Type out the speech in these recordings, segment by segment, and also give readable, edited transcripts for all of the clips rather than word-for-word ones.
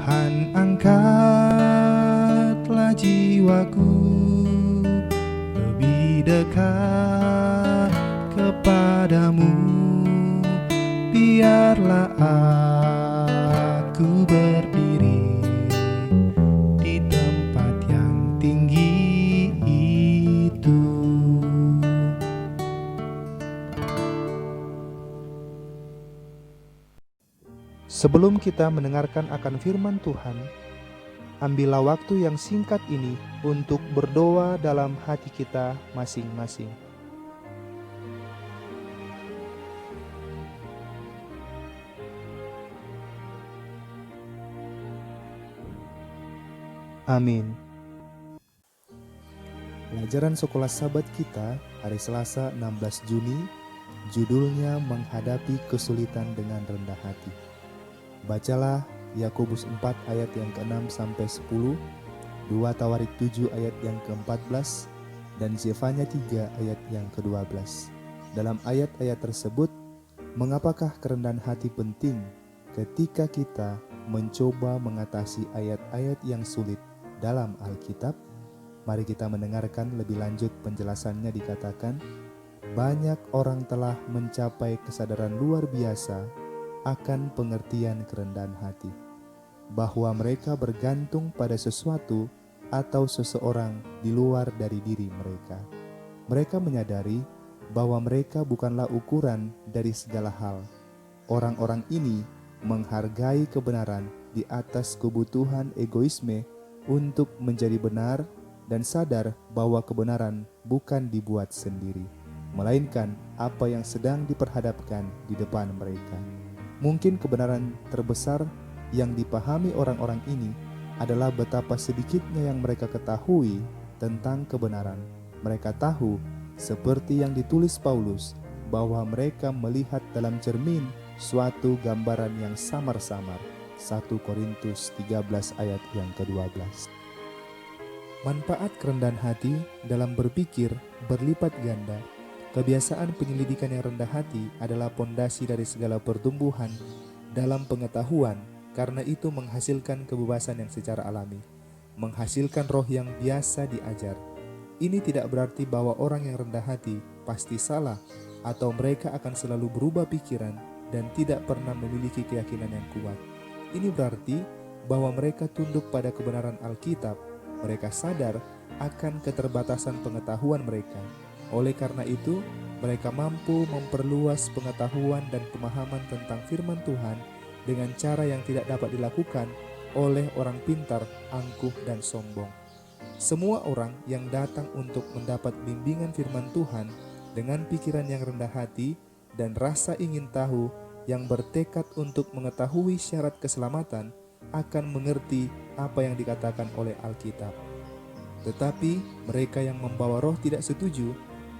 Tuhan, angkatlah jiwaku lebih dekat kepadamu. Biarlah aku berdiri di tempat yang tinggi itu. Sebelum kita mendengarkan akan firman Tuhan, ambillah waktu yang singkat ini untuk berdoa dalam hati kita masing-masing. Amin. Pelajaran sekolah Sabat kita hari Selasa 16 Juni, judulnya Menghadapi Kesulitan dengan Rendah Hati. Bacalah Yakobus 4 ayat yang ke-6 sampai 10, 2 Tawarik 7 ayat yang ke-14, dan Zefanya 3 ayat yang ke-12. Dalam ayat-ayat tersebut, mengapakah kerendahan hati penting ketika kita mencoba mengatasi ayat-ayat yang sulit dalam Alkitab? Mari kita mendengarkan lebih lanjut penjelasannya. Dikatakan, banyak orang telah mencapai kesadaran luar biasa akan pengertian kerendahan hati, bahwa mereka bergantung pada sesuatu atau seseorang di luar dari diri mereka. Mereka menyadari bahwa mereka bukanlah ukuran dari segala hal. Orang-orang ini menghargai kebenaran di atas kebutuhan egoisme untuk menjadi benar dan sadar bahwa kebenaran bukan dibuat sendiri, melainkan apa yang sedang diperhadapkan di depan mereka. Mungkin kebenaran terbesar yang dipahami orang-orang ini adalah betapa sedikitnya yang mereka ketahui tentang kebenaran. Mereka tahu, seperti yang ditulis Paulus, bahwa mereka melihat dalam cermin suatu gambaran yang samar-samar. 1 Korintus 13 ayat yang ke-12. Manfaat kerendahan hati dalam berpikir berlipat ganda. Kebiasaan penyelidikan yang rendah hati adalah pondasi dari segala pertumbuhan dalam pengetahuan, karena itu menghasilkan kebebasan yang secara alami, menghasilkan roh yang biasa diajar. Ini tidak berarti bahwa orang yang rendah hati pasti salah atau mereka akan selalu berubah pikiran dan tidak pernah memiliki keyakinan yang kuat. Ini berarti bahwa mereka tunduk pada kebenaran Alkitab. Mereka sadar akan keterbatasan pengetahuan mereka. Oleh karena itu, mereka mampu memperluas pengetahuan dan pemahaman tentang firman Tuhan dengan cara yang tidak dapat dilakukan oleh orang pintar, angkuh, dan sombong. Semua orang yang datang untuk mendapat bimbingan firman Tuhan dengan pikiran yang rendah hati dan rasa ingin tahu yang bertekad untuk mengetahui syarat keselamatan akan mengerti apa yang dikatakan oleh Alkitab. Tetapi mereka yang membawa roh tidak setuju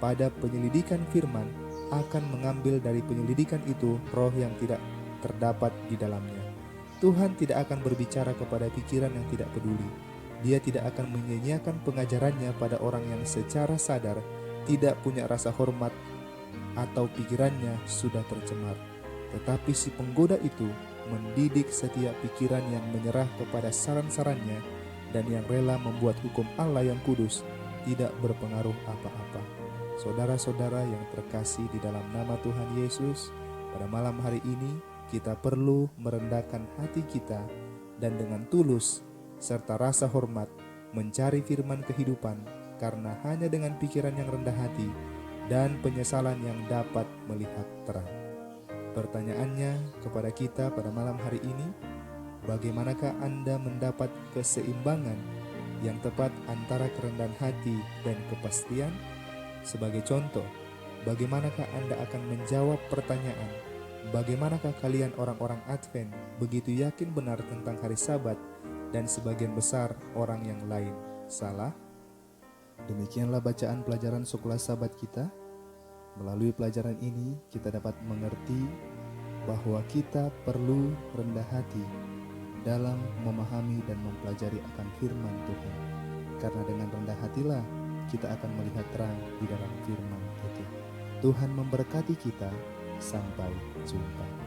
pada penyelidikan firman akan mengambil dari penyelidikan itu roh yang tidak terdapat di dalamnya. Tuhan tidak akan berbicara kepada pikiran yang tidak peduli. Dia tidak akan menyanyiakan pengajarannya pada orang yang secara sadar tidak punya rasa hormat atau pikirannya sudah tercemar. Tetapi si penggoda itu mendidik setiap pikiran yang menyerah kepada saran-sarannya dan yang rela membuat hukum Allah yang kudus tidak berpengaruh apa-apa. Saudara-saudara yang terkasih di dalam nama Tuhan Yesus, pada malam hari ini kita perlu merendahkan hati kita dan dengan tulus serta rasa hormat mencari firman kehidupan, karena hanya dengan pikiran yang rendah hati dan penyesalan yang dapat melihat terang. Pertanyaannya kepada kita pada malam hari ini, bagaimanakah Anda mendapat keseimbangan yang tepat antara kerendahan hati dan kepastian? Sebagai contoh, bagaimanakah Anda akan menjawab pertanyaan, bagaimanakah kalian orang-orang Advent begitu yakin benar tentang hari Sabat dan sebagian besar orang yang lain salah? Demikianlah bacaan pelajaran sekolah Sabat kita. Melalui pelajaran ini kita dapat mengerti bahwa kita perlu rendah hati dalam memahami dan mempelajari akan firman Tuhan. Karena dengan rendah hatilah kita akan melihat terang di dalam firman itu. Tuhan memberkati kita. Sampai jumpa.